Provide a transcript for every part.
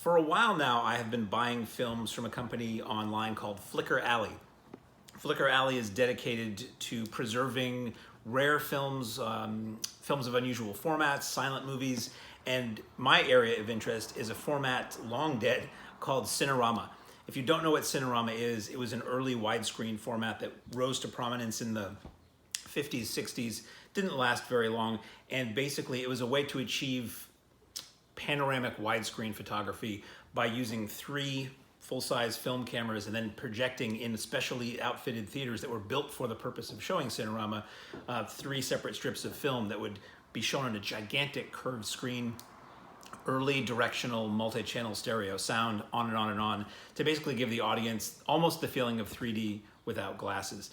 For a while now, I have been buying films from a company online called Flickr Alley. Flickr Alley is dedicated to preserving rare films, films of unusual formats, silent movies, and my area of interest is a format long dead called Cinerama. If you don't know what Cinerama is, it was an early widescreen format that rose to prominence in the 50s, 60s, didn't last very long, and basically it was a way to achieve panoramic widescreen photography by using 3 full-size film cameras and then projecting in specially outfitted theaters that were built for the purpose of showing Cinerama 3 separate strips of film that would be shown on a gigantic curved screen, early directional multi-channel stereo, sound on and on and on, to basically give the audience almost the feeling of 3D without glasses.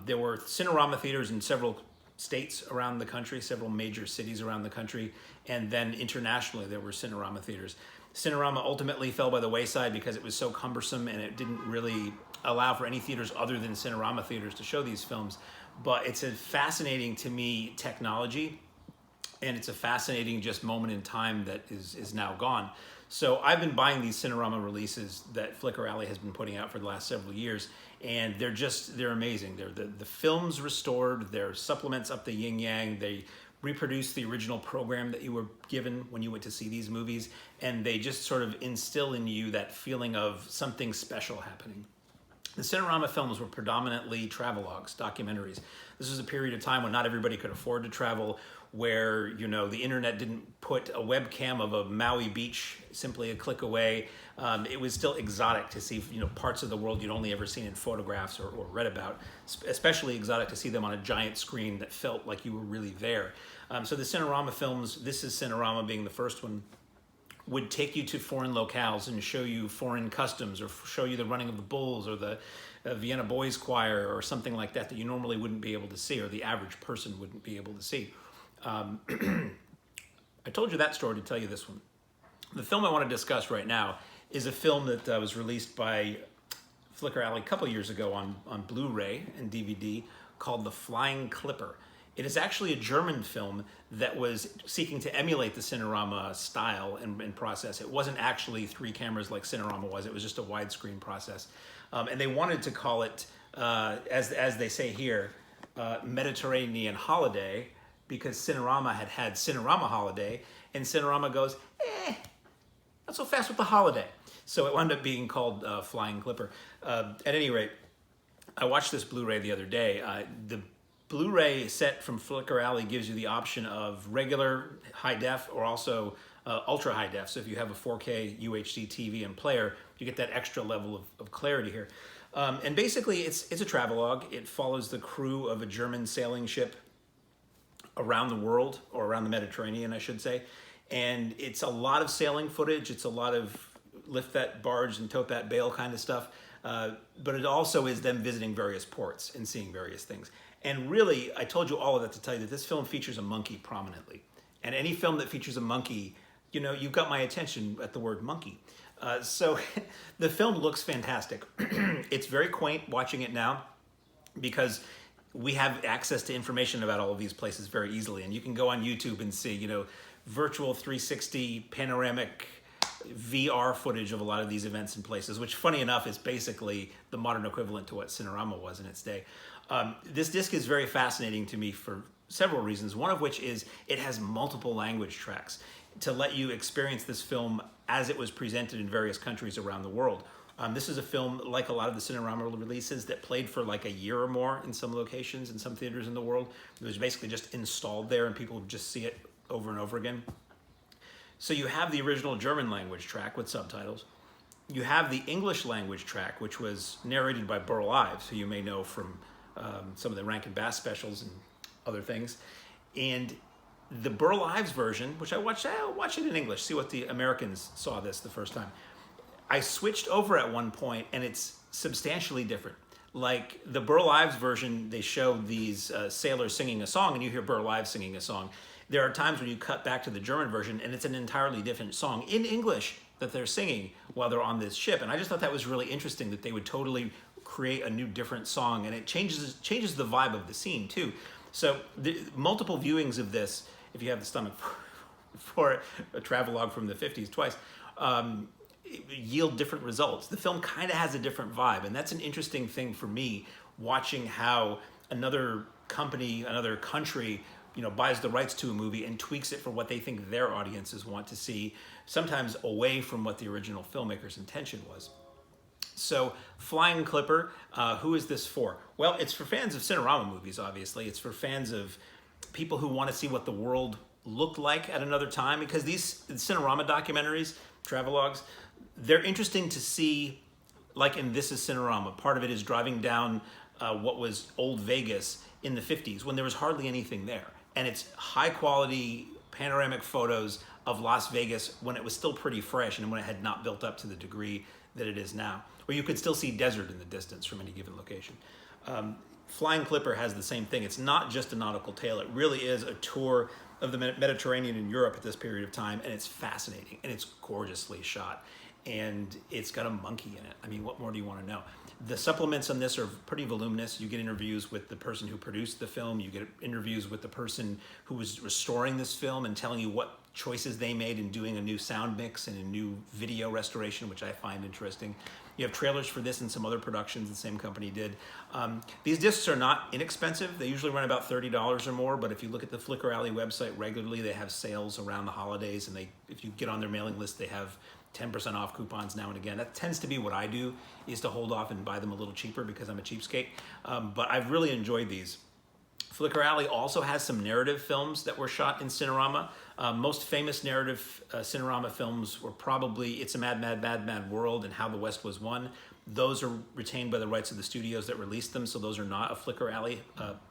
There were Cinerama theaters in several states around the country, several major cities around the country, and then internationally there were Cinerama theaters. Cinerama ultimately fell by the wayside because it was so cumbersome and it didn't really allow for any theaters other than Cinerama theaters to show these films. But it's a fascinating, to me, technology, and it's a fascinating just moment in time that is now gone. So I've been buying these Cinerama releases that Flickr Alley has been putting out for the last several years, and they're amazing. They're the films restored, they're supplements up the yin-yang, they reproduce the original program that you were given when you went to see these movies, and they just sort of instill in you that feeling of something special happening. The Cinerama films were predominantly travelogues, documentaries. This was a period of time when not everybody could afford to travel, where, you know, the internet didn't put a webcam of a Maui beach simply a click away. It was still exotic to see, you know, parts of the world you'd only ever seen in photographs or read about, especially exotic to see them on a giant screen that felt like you were really there. So the Cinerama films, this is Cinerama being the first one, would take you to foreign locales and show you foreign customs, or show you the running of the bulls, or the Vienna Boys Choir, or something like that you normally wouldn't be able to see, or the average person wouldn't be able to see. I told you that story to tell you this one. The film I want to discuss right now is a film that was released by Flickr Alley a couple years ago on Blu-ray and DVD called The Flying Clipper. It is actually a German film that was seeking to emulate the Cinerama style and process. It wasn't actually 3 cameras like Cinerama was. It was just a widescreen process. And they wanted to call it, as they say here, Mediterranean Holiday, because Cinerama had Cinerama Holiday, and Cinerama goes, not so fast with the holiday. So it wound up being called Flying Clipper. At any rate, I watched this Blu-ray the other day. The Blu-ray set from Flickr Alley gives you the option of regular high def or also ultra high def. So if you have a 4K UHD TV and player, you get that extra level of clarity here. And basically it's a travelogue. It follows the crew of a German sailing ship around the world, or around the Mediterranean, I should say. And it's a lot of sailing footage. It's a lot of lift that barge and tote that bale kind of stuff. But it also is them visiting various ports and seeing various things. And really, I told you all of that to tell you that this film features a monkey prominently. And any film that features a monkey, you know, you've got my attention at the word monkey. So the film looks fantastic. It's very quaint watching it now, because we have access to information about all of these places very easily. And you can go on YouTube and see, you know, virtual 360 panoramic VR footage of a lot of these events and places, which, funny enough, is basically the modern equivalent to what Cinerama was in its day. This disc is very fascinating to me for several reasons, one of which is it has multiple language tracks to let you experience this film as it was presented in various countries around the world. This is a film, like a lot of the Cinerama releases, that played for like a year or more in some locations, in some theaters in the world. It was basically just installed there and people would just see it over and over again. So you have the original German language track with subtitles. You have the English language track, which was narrated by Burl Ives, who you may know from some of the Rankin Bass specials and other things. And the Burl Ives version, which I'll watch it in English, see what the Americans saw this the first time. I switched over at one point and it's substantially different. Like the Burl Ives version, they show these sailors singing a song and you hear Burl Ives singing a song. There are times when you cut back to the German version and it's an entirely different song in English that they're singing while they're on this ship. And I just thought that was really interesting, that they would totally create a new different song, and it changes the vibe of the scene too. So the multiple viewings of this, if you have the stomach for a travelogue from the 50s twice, yield different results. The film kind of has a different vibe, and that's an interesting thing for me, watching how another company, another country, buys the rights to a movie and tweaks it for what they think their audiences want to see, sometimes away from what the original filmmaker's intention was. So, Flying Clipper, who is this for? Well, it's for fans of Cinerama movies, obviously. It's for fans of people who want to see what the world looked like at another time, because these Cinerama documentaries, travelogues, they're interesting to see, like in This is Cinerama. Part of it is driving down what was old Vegas in the 50s when there was hardly anything there. And it's high quality panoramic photos of Las Vegas when it was still pretty fresh and when it had not built up to the degree that it is now, where you could still see desert in the distance from any given location. Flying Clipper has the same thing. It's not just a nautical tale. It really is a tour of the Mediterranean and Europe at this period of time, and it's fascinating, and it's gorgeously shot, and it's got a monkey in it. I mean, what more do you want to know? The supplements on this are pretty voluminous. You get interviews with the person who produced the film. You get interviews with the person who was restoring this film and telling you what choices they made in doing a new sound mix and a new video restoration, which I find interesting. You have trailers for this and some other productions the same company did. These discs are not inexpensive. They usually run about $30 or more, but if you look at the Flicker Alley website regularly, they have sales around the holidays, and if you get on their mailing list, they have 10% off coupons now and again. That tends to be what I do, is to hold off and buy them a little cheaper because I'm a cheapskate. But I've really enjoyed these. Flicker Alley also has some narrative films that were shot in Cinerama. Most famous narrative Cinerama films were probably It's a Mad, Mad, Mad, Mad World and How the West Was Won. Those are retained by the rights of the studios that released them, so those are not a Flicker Alley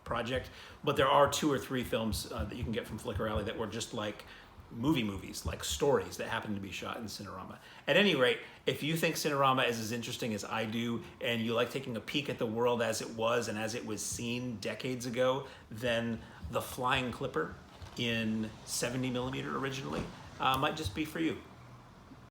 project. But there are 2 or 3 films that you can get from Flicker Alley that were just like movies, like stories that happen to be shot in Cinerama. At any rate, if you think Cinerama is as interesting as I do, and you like taking a peek at the world as it was and as it was seen decades ago, then the Flying Clipper in 70mm originally might just be for you.